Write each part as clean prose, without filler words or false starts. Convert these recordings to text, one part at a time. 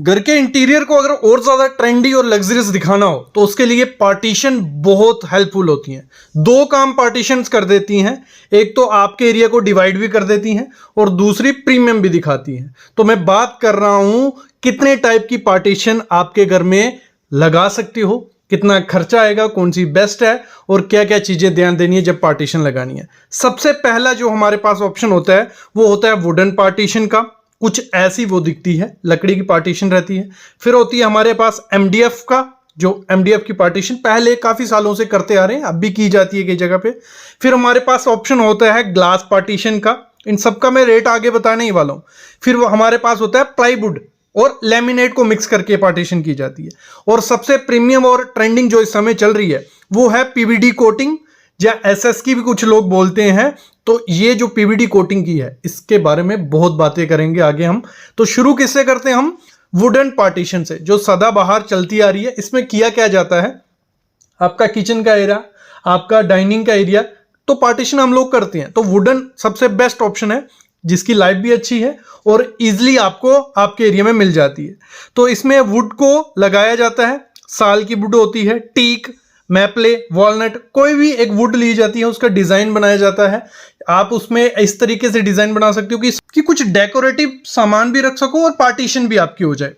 घर के इंटीरियर को अगर और ज्यादा ट्रेंडी और लग्जरियस दिखाना हो तो उसके लिए पार्टीशन बहुत हेल्पफुल होती हैं। दो काम पार्टीशंस कर देती हैं, एक तो आपके एरिया को डिवाइड भी कर देती हैं और दूसरी प्रीमियम भी दिखाती हैं। तो मैं बात कर रहा हूं कितने टाइप की पार्टीशन आपके घर में लगा सकती हो, कितना खर्चा आएगा, कौन सी बेस्ट है और क्या क्या चीजें ध्यान देनी है जब पार्टीशन लगानी है। सबसे पहला जो हमारे पास ऑप्शन होता है वो होता है वुडन पार्टीशन का। कुछ ऐसी वो दिखती है, लकड़ी की पार्टीशन रहती है। फिर होती है हमारे पास एमडीएफ का, जो एमडीएफ की पार्टीशन पहले काफी सालों से करते आ रहे हैं, अब भी की जाती है कई जगह पे। फिर हमारे पास ऑप्शन होता है ग्लास पार्टीशन का, इन सबका मैं रेट आगे बताने ही वाला हूं। फिर वो हमारे पास होता है प्लाईवुड और लेमिनेट को मिक्स करके पार्टीशन की जाती है। और सबसे प्रीमियम और ट्रेंडिंग जो इस समय चल रही है वो है पीवीडी कोटिंग, या एसएस की भी कुछ लोग बोलते हैं। तो ये जो पीवीडी कोटिंग की है इसके बारे में बहुत बातें करेंगे आगे हम। तो शुरू किससे करते हैं हम? वुडन पार्टीशन से, जो सदाबहार चलती आ रही है। इसमें किया क्या जाता है, आपका किचन का एरिया, आपका डाइनिंग का एरिया, तो पार्टीशन हम लोग करते हैं। तो वुडन सबसे बेस्ट ऑप्शन है, जिसकी लाइफ भी अच्छी है और इजिली आपको आपके एरिया में मिल जाती है। तो इसमें वुड को लगाया जाता है, साल की वुड होती है, टीक, मैपले, वॉलनट, कोई भी एक वुड ली जाती है, उसका डिजाइन बनाया जाता है। आप उसमें इस तरीके से डिजाइन बना सकते हो कि कुछ डेकोरेटिव सामान भी रख सको और पार्टीशन भी आपकी हो जाए।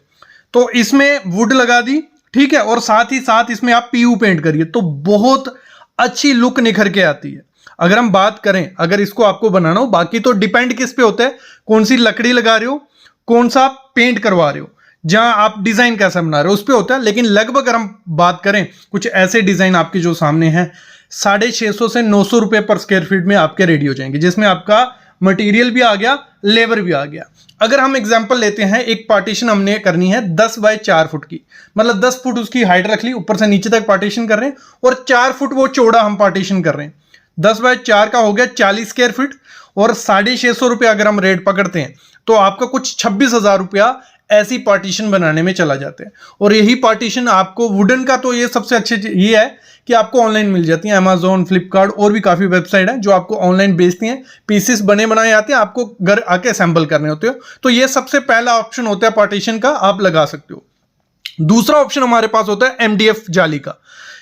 तो इसमें वुड लगा दी, ठीक है, और साथ ही साथ इसमें आप पीयू पेंट करिए तो बहुत अच्छी लुक निखर के आती है। अगर हम बात करें, अगर इसको आपको बनाना हो, बाकी तो डिपेंड किस पे होता है, कौन सी लकड़ी लगा रहे हो, कौन सा पेंट करवा रहे हो, जहां आप डिजाइन कैसा बना रहे हो उस पे होता है। लेकिन लगभग अगर हम बात करें, कुछ ऐसे डिजाइन आपके जो सामने हैं 650 से 900 रुपए पर स्क्वायर फीट में आपके रेडी हो जाएंगे, जिसमें आपका मटेरियल भी आ गया, लेबर भी आ गया। अगर हम एग्जांपल लेते हैं, एक पार्टीशन हमने करनी है 10 बाय 4 फुट की, मतलब 10 फुट उसकी हाइट रख ली, ऊपर से नीचे तक पार्टीशन कर रहे हैं और 4 फुट वो चौड़ा हम पार्टीशन कर रहे हैं। 10 बाय 4 का हो गया 40 स्क्वायर फीट और 650 रुपये अगर हम रेट पकड़ते हैं तो आपका कुछ 26,000 रुपया ऐसी पार्टीशन बनाने में चला जाता है। और यही पार्टीशन आपको वुडन का, तो ये सबसे अच्छे ये है कि आपको ऑनलाइन मिल जाती है, अमेजोन, फ्लिपकार्ट और भी काफी वेबसाइट है जो आपको ऑनलाइन बेचती हैं। पीसेस बने बनाए आते हैं, आपको घर आके असेंबल करने होते हो। तो ये सबसे पहला ऑप्शन होता है पार्टीशन का, आप लगा सकते हो। दूसरा ऑप्शन हमारे पास होता है एमडीएफ जाली का।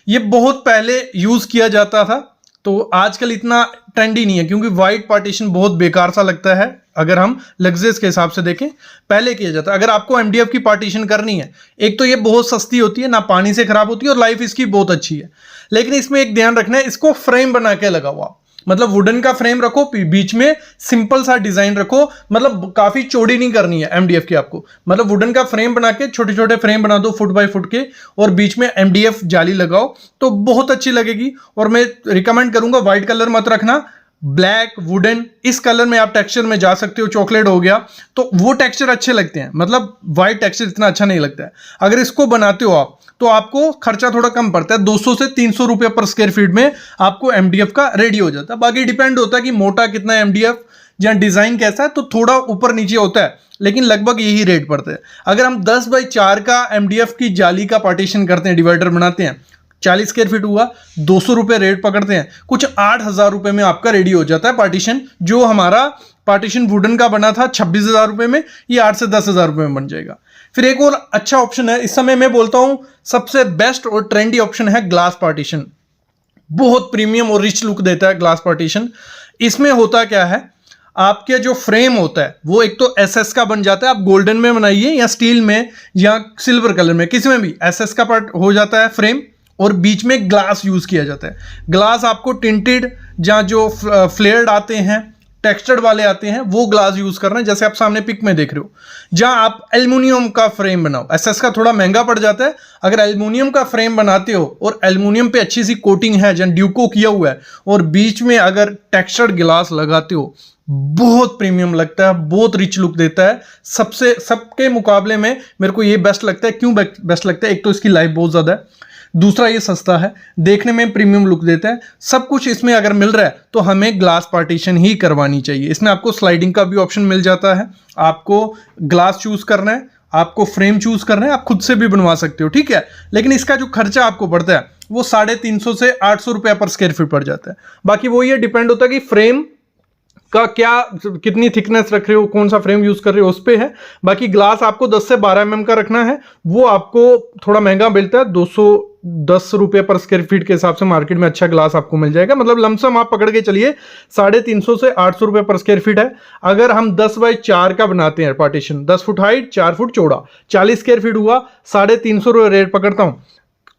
ये बहुत पहले यूज किया जाता था, तो आजकल इतना ट्रेंडी नहीं है, क्योंकि वाइट पार्टीशन बहुत बेकार सा लगता है। अगर हम लग्जरियस के हिसाब से देखें, पहले किया जाता है। अगर आपको एमडीएफ की पार्टीशन करनी है, एक तो ये बहुत सस्ती होती है, ना पानी से खराब होती है और लाइफ इसकी बहुत अच्छी है। लेकिन इसमें एक ध्यान रखना है, इसको फ्रेम बना के लगाओ आप, मतलब वुडन का फ्रेम रखो, बीच में सिंपल सा डिजाइन रखो, मतलब काफी चौड़ी नहीं करनी है एमडीएफ की आपको, मतलब वुडन का फ्रेम बना के छोटे छोटे फ्रेम बना दो फुट बाय फुट के और बीच में एमडीएफ जाली लगाओ तो बहुत अच्छी लगेगी। और मैं रिकमेंड करूंगा व्हाइट कलर मत रखना, ब्लैक, वुडन, इस कलर में आप टेक्सचर में जा सकते हो। चॉकलेट हो गया, तो वो टेक्सचर अच्छे लगते हैं, मतलब व्हाइट टेक्सचर इतना अच्छा नहीं लगता है। अगर इसको बनाते हो आप तो आपको खर्चा थोड़ा कम पड़ता है, 200 से 300 रुपये पर स्क्वायर फीट में आपको एमडीएफ का रेडी हो जाता है। बाकी डिपेंड होता है कि मोटा कितना है एमडीएफ या डिजाइन कैसा है, तो थोड़ा ऊपर नीचे होता है, लेकिन लगभग यही रेट पड़ता है। अगर हम 10 बाय 4 का एमडीएफ की जाली का पार्टीशन करते हैं, डिवाइडर बनाते हैं, 40 स्क्वायर फीट हुआ, 200 रुपये रेट पकड़ते हैं, कुछ 8,000 रुपये में आपका रेडी हो जाता है पार्टीशन। जो हमारा पार्टीशन वुडन का बना था 26,000 रुपये में, ये 8 से 10,000 रुपये में बन जाएगा। फिर एक और अच्छा ऑप्शन है, इस समय मैं बोलता हूं सबसे बेस्ट और ट्रेंडी ऑप्शन है ग्लास पार्टीशन। बहुत प्रीमियम और रिच लुक देता है ग्लास पार्टीशन। इसमें होता क्या है, आपके जो फ्रेम होता है वो एक तो एसएस का बन जाता है, आप गोल्डन में बनाइए या स्टील में या सिल्वर कलर में, किसी में भी एसएस का पार्ट हो जाता है फ्रेम, और बीच में ग्लास यूज किया जाता है। ग्लास आपको टिंटेड, जहां जो फ्लेयर्ड आते हैं, टेक्सचर्ड वाले आते हैं, वो ग्लास यूज करना है, जैसे आप सामने पिक में देख रहे हो। जहां आप एल्युमिनियम का फ्रेम बनाओ, एसएस का थोड़ा महंगा पड़ जाता है। अगर एल्युमिनियम का फ्रेम बनाते हो और एल्युमिनियम पे अच्छी सी कोटिंग है, जहां ड्यूको किया हुआ है, और बीच में अगर टेक्सचर्ड ग्लास लगाते हो, बहुत प्रीमियम लगता है, बहुत रिच लुक देता है। सबके मुकाबले में मेरे को ये बेस्ट लगता है। क्यों बेस्ट लगता है? एक तो इसकी लाइफ बहुत ज्यादा है, दूसरा ये सस्ता है, देखने में प्रीमियम लुक देता है। सब कुछ इसमें अगर मिल रहा है तो हमें ग्लास पार्टीशन ही करवानी चाहिए। इसमें आपको स्लाइडिंग का भी ऑप्शन मिल जाता है, आपको ग्लास चूज करना है, आपको फ्रेम चूज करना है, आप खुद से भी बनवा सकते हो, ठीक है। लेकिन इसका जो खर्चा आपको पड़ता है वो 350 से 800 रुपया पर स्क्वायर फीट पड़ जाता है। बाकी वो ये डिपेंड होता है कि फ्रेम का क्या कितनी थिकनेस रख रहे हो, कौन सा फ्रेम यूज कर रहे हो उस पे है। बाकी ग्लास आपको 10 से 12 mm का रखना है, वो आपको थोड़ा महंगा मिलता है, 210 रुपए पर स्क्वायर फीट के हिसाब से मार्केट में अच्छा ग्लास आपको मिल जाएगा। मतलब लमसम आप पकड़ के चलिए 350 से 800 रुपए पर स्क्वायर फीट है। अगर हम 10 बाई 4 का बनाते हैं पार्टीशन, 10 फुट हाइट 4 फुट चौड़ा, 40 स्क्वायर फीट हुआ, 350 रुपए रेट पकड़ता हूं।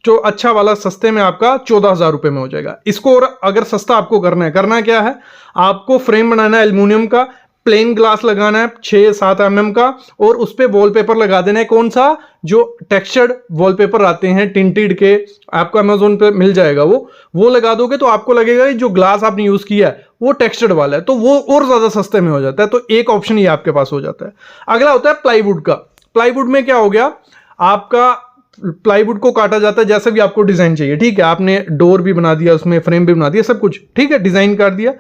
जो अच्छा वाला सस्ते में आपका 14,000 रुपए में हो जाएगा। इसको और अगर सस्ता आपको करना क्या है, आपको फ्रेम बनाना है एल्युमिनियम का, प्लेन ग्लास लगाना है 6-7 mm का, और उस पे वॉलपेपर लगा देना है। कौन सा? जो टेक्सचर्ड वॉलपेपर आते हैं टिंटेड के, आपको अमेजोन पे मिल जाएगा, वो लगा दोगे तो आपको लगेगा कि जो ग्लास आपने यूज किया है वो टेक्सचर्ड वाला है, तो वो और ज्यादा सस्ते में हो जाता है। तो एक ऑप्शन ये आपके पास हो जाता है। अगला होता है प्लाईवुड का। प्लाईवुड में क्या हो गया, आपका प्लाईवुड को काटा जाता है जैसे भी आपको डिजाइन चाहिए, ठीक है। आपने डोर भी बना दिया, उसमें फ्रेम भी बना दिया, सब कुछ ठीक है, डिजाइन काट दिया,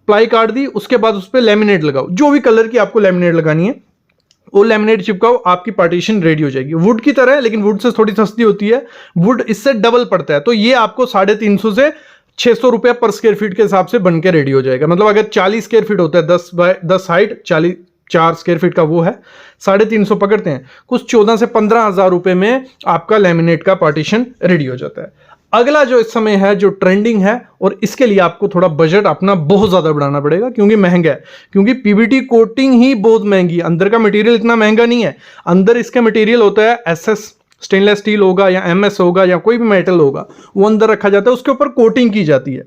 प्लाई काट दी, उसके बाद उस पर लेमिनेट लगाओ, जो भी कलर की आपको लेमिनेट लगानी है वो लेमिनेट चिपकाओ, आपकी पार्टीशन रेडी हो जाएगी। वुड की तरह है, लेकिन वुड से थोड़ी सस्ती होती है, वुड इससे डबल पड़ता है। तो ये आपको 350 से 600 रुपया पर स्क्वायर फीट के हिसाब से बन के रेडी हो जाएगा। मतलब अगर 40 स्क्वायर फीट होता है, 10 बाय 10 हाइट, 4 स्क्वायर फीट का वो है, 350 पकड़ते हैं, कुछ 14 से 15,000 रुपए में आपका लेमिनेट का पार्टीशन रेडी हो जाता है। अगला जो इस समय है, जो ट्रेंडिंग है, और इसके लिए आपको थोड़ा बजट अपना बहुत ज्यादा बढ़ाना पड़ेगा, क्योंकि महंगा है, क्योंकि पीवीटी कोटिंग ही बहुत महंगी है। अंदर का मटेरियल इतना महंगा नहीं है, अंदर इसका मटेरियल होता है एसएस स्टेनलेस स्टील होगा या एमएस होगा या कोई भी मेटल होगा, वो अंदर रखा जाता है, उसके ऊपर कोटिंग की जाती है।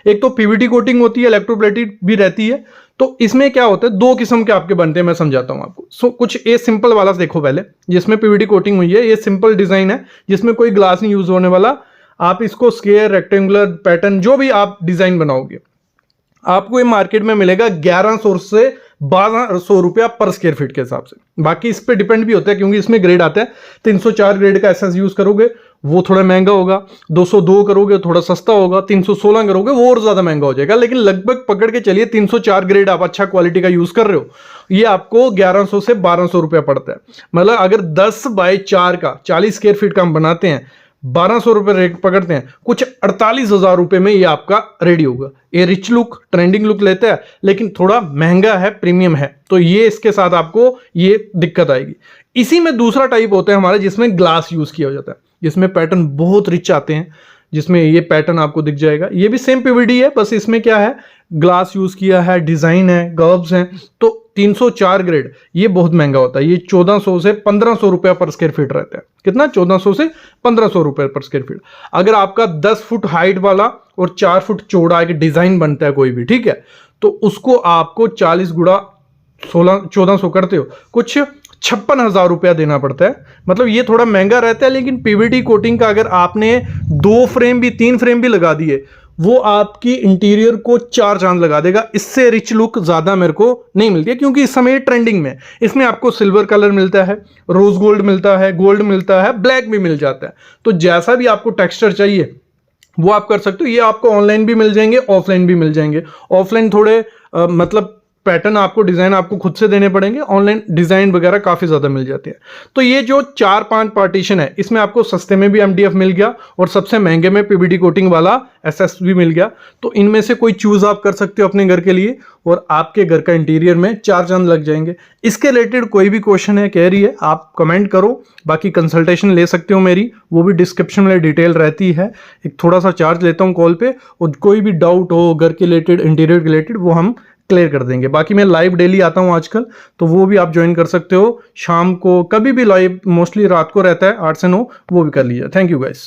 एक तो पीवीटी कोटिंग होती है, इलेक्ट्रोप्लेटेड भी रहती है। तो इसमें क्या होता है, 2 किस्म के आपके बनते हैं, मैं समझाता हूं आपको। कुछ ये सिंपल वाला देखो पहले, जिसमें पीवीटी कोटिंग हुई है, ये सिंपल डिजाइन है जिसमें कोई ग्लास नहीं यूज होने वाला। आप इसको स्क्वायर, रेक्टेंगुलर, पैटर्न, जो भी आप डिजाइन बनाओगे, आपको ये मार्केट में मिलेगा 1100 से 1200 रुपया पर स्क्वायर फीट के हिसाब से। बाकी इस पे डिपेंड भी होता है, क्योंकि इसमें ग्रेड आता है। 304 ग्रेड का एसएस यूज करोगे वो थोड़ा महंगा होगा, 202 करोगे थोड़ा सस्ता होगा, 316 करोगे वो और ज्यादा महंगा हो जाएगा। लेकिन लगभग पकड़ के चलिए 304 ग्रेड आप अच्छा क्वालिटी का यूज कर रहे हो, ये आपको 1100 से 1200 रुपया पड़ता है। मतलब अगर 10 बाय 4 का 40 स्क्वायर फीट का हम बनाते हैं, 1200 रुपए रेट पकड़ते हैं, कुछ 48,000 रुपए में ये आपका रेडी होगा। ये रिच लुक, ट्रेंडिंग लुक लेता है, लेकिन थोड़ा महंगा है, प्रीमियम है, तो ये इसके साथ आपको ये दिक्कत आएगी। इसी में दूसरा टाइप होता है हमारा, जिसमें ग्लास यूज किया जाता है, जिसमें पैटर्न बहुत रिच आते हैं, जिसमें ये पैटर्न आपको दिख जाएगा। ये भी सेम पीवीडी है, बस इसमें क्या है, ग्लास यूज किया है, डिजाइन है, कर्व्स हैं। तो 304 ग्रेड ये बहुत महंगा होता है, ये 1400 से 1500 रुपया पर स्क्वायर फीट रहता है। कितना? 1400 से 1500 रुपए पर स्क्वायर फीट। अगर आपका 10 फुट हाइट वाला और 4 फुट चौड़ा एक डिजाइन बनता है कोई भी, ठीक है, तो उसको आपको 40 गुणा 1400 करते हो, कुछ 56,000 रुपया देना पड़ता है। मतलब ये थोड़ा महंगा रहता है, लेकिन पीवीटी कोटिंग का अगर आपने 2 फ्रेम भी 3 फ्रेम भी लगा दिए, वो आपकी इंटीरियर को 4 चांद लगा देगा। इससे रिच लुक ज्यादा मेरे को नहीं मिलती है, क्योंकि इस समय ट्रेंडिंग में इसमें आपको सिल्वर कलर मिलता है, रोज गोल्ड मिलता है, गोल्ड मिलता है, ब्लैक भी मिल जाता है। तो जैसा भी आपको टेक्सचर चाहिए वो आप कर सकते हो। ये आपको ऑनलाइन भी मिल जाएंगे, ऑफलाइन भी मिल जाएंगे। ऑफलाइन थोड़े मतलब पैटर्न आपको, डिजाइन आपको खुद से देने पड़ेंगे, ऑनलाइन डिजाइन वगैरह काफी ज्यादा मिल जाते हैं। तो ये जो 4-5 पार्टीशन है, इसमें आपको सस्ते में भी एमडीएफ मिल गया और सबसे महंगे में पीवीटी कोटिंग वाला एसएस भी मिल गया। तो इनमें से कोई चूज आप कर सकते हो अपने घर के लिए, और आपके घर का इंटीरियर में 4 चांद लग जाएंगे। इसके रिलेटेड कोई भी क्वेश्चन है, कह रही है, आप कमेंट करो। बाकी कंसल्टेशन ले सकते हो मेरी, वो भी डिस्क्रिप्शन में डिटेल रहती है। एक थोड़ा सा चार्ज लेता हूँ कॉल पे, और कोई भी डाउट हो घर के रिलेटेड, इंटीरियर के रिलेटेड, वो हम क्लियर कर देंगे। बाकी मैं लाइव डेली आता हूं आजकल, तो वो भी आप ज्वाइन कर सकते हो। शाम को कभी भी लाइव, मोस्टली रात को रहता है 8 से 9, वो भी कर लीजिए। Thank you guys.